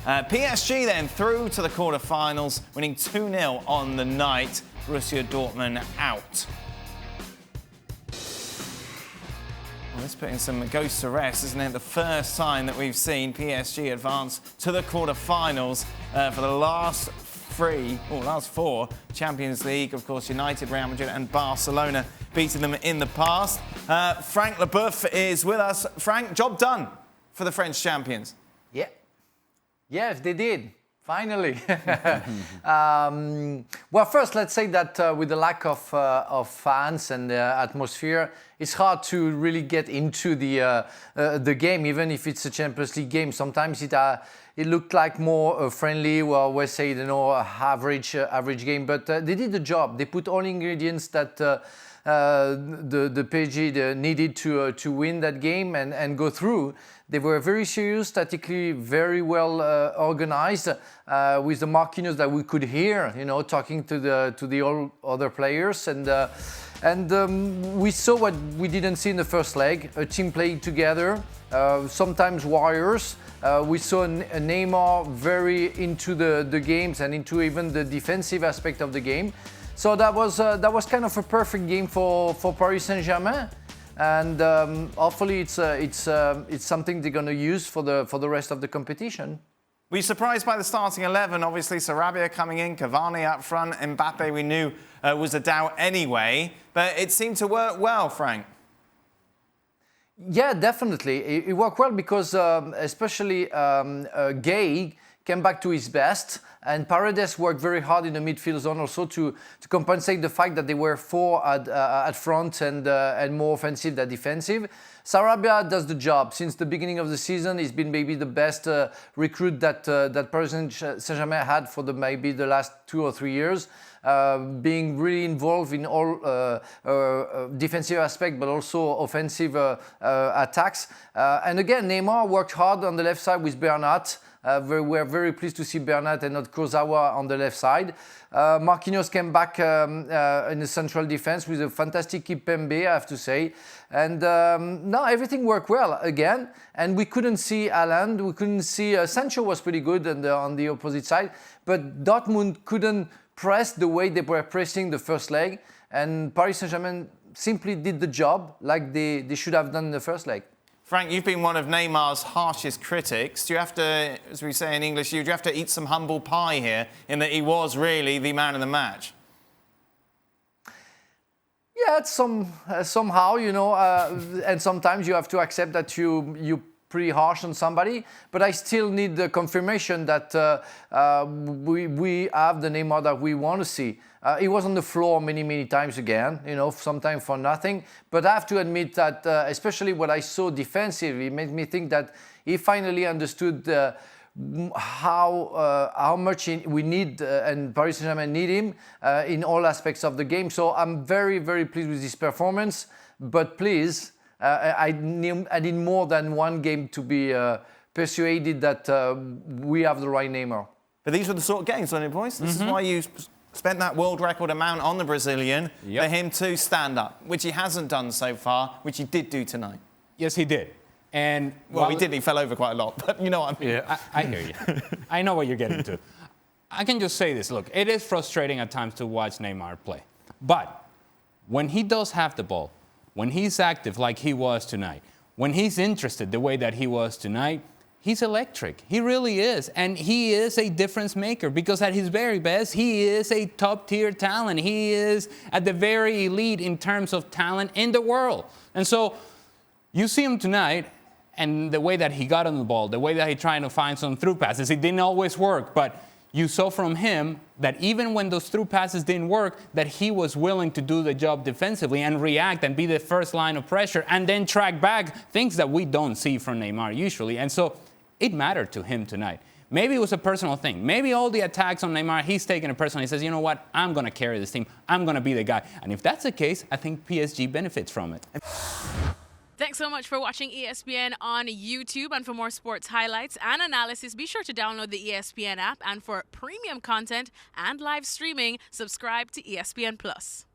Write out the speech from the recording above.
PSG then through to the quarter-finals, winning 2-0 on the night. Borussia Dortmund out. Well, this putting some ghosts to rest, isn't it? The first time that we've seen PSG advance to the quarter-finals for the last four Champions League. Of course, United, Real Madrid and Barcelona beating them in the past. Frank Leboeuf is with us. Frank, job done for the French champions. Yeah. Yes, they did. Finally. Well, first, let's say that with the lack of fans and atmosphere, it's hard to really get into the game, even if it's a Champions League game. Sometimes it looked like more friendly, well, we say, average game. But they did the job. They put all ingredients that the PSG needed to win that game and go through. They were very serious, tactically very well organized, with the Marquinhos that we could hear, talking to the all other players, and we saw what we didn't see in the first leg: a team playing together, sometimes warriors. We saw a Neymar very into the games and into even the defensive aspect of the game. So that was kind of a perfect game for Paris Saint-Germain. And hopefully it's something they're going to use for the rest of the competition. Were you surprised by the starting 11? Obviously, Sarabia coming in, Cavani up front, Mbappe we knew was a doubt anyway, but it seemed to work well, Frank. Yeah, definitely. It worked well because especially Gay came back to his best. And Paredes worked very hard in the midfield zone also to compensate the fact that they were four at front and more offensive than defensive. Sarabia does the job. Since the beginning of the season, he's been maybe the best recruit that Paris Saint-Germain had for maybe the last 2 or 3 years, being really involved in all defensive aspect, but also offensive attacks. And again, Neymar worked hard on the left side with Bernat. We're very pleased to see Bernat and not Kurzawa on the left side. Marquinhos came back in the central defense with a fantastic Kimpembe, I have to say. And now everything worked well again. And we couldn't see Haaland, we couldn't see Sancho was pretty good on the opposite side. But Dortmund couldn't press the way they were pressing the first leg. And Paris Saint-Germain simply did the job like they should have done in the first leg. Frank, you've been one of Neymar's harshest critics. Do you have to, as we say in English, do you have to eat some humble pie here in that he was really the man of the match? Yeah, it's somehow, and sometimes you have to accept that you're pretty harsh on somebody, but I still need the confirmation that we have the Neymar that we want to see. He was on the floor many times again, sometimes for nothing. But I have to admit that, especially what I saw defensively, it made me think that he finally understood how much we need and Paris Saint-Germain need him in all aspects of the game. So I'm very pleased with his performance. But please, I need more than one game to be persuaded that we have the right Neymar. But these were the sort of games, wasn't it, boys? This is why you spent that world record amount on the Brazilian for him to stand up, which he hasn't done so far, which he did do tonight. Yes, he did. And well, he didn't. He fell over quite a lot, but you know what I mean. Yeah, I hear you. I know what you're getting to. I can just say this. Look, it is frustrating at times to watch Neymar play. But when he does have the ball, when he's active like he was tonight, when he's interested the way that he was tonight, he's electric. He really is. And he is a difference maker because at his very best, he is a top-tier talent. He is at the very elite in terms of talent in the world. And so you see him tonight and the way that he got on the ball, the way that he tried to find some through passes. It didn't always work, but you saw from him that even when those through passes didn't work, that he was willing to do the job defensively and react and be the first line of pressure and then track back, things that we don't see from Neymar usually. And so it mattered to him tonight. Maybe it was a personal thing. Maybe all the attacks on Neymar, he's taking it personally. He says, you know what, I'm going to carry this team. I'm going to be the guy. And if that's the case, I think PSG benefits from it. Thanks so much for watching ESPN on YouTube. And for more sports highlights and analysis, be sure to download the ESPN app. And for premium content and live streaming, subscribe to ESPN+.